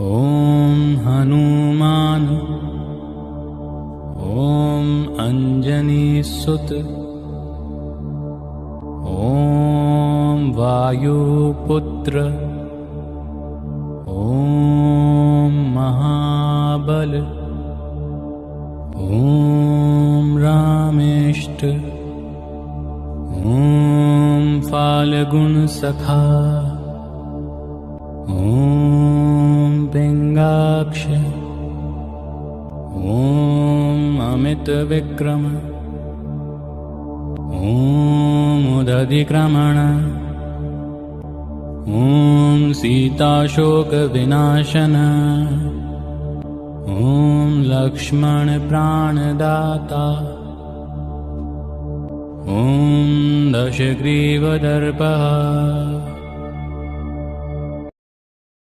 ॐ हनुमान ॐ अंजनीसुत ॐ वायुपुत्र ॐ महाबल ॐ रामेष्ट ॐ फाल्गुनसखा ॐ पिङ्गाक्ष ॐ अमितविक्रम ॐ उदधिक्रमण ॐ सीताशोकविनाशन ॐ लक्ष्मणप्राणदाता ॐ दशग्रीवदर्पः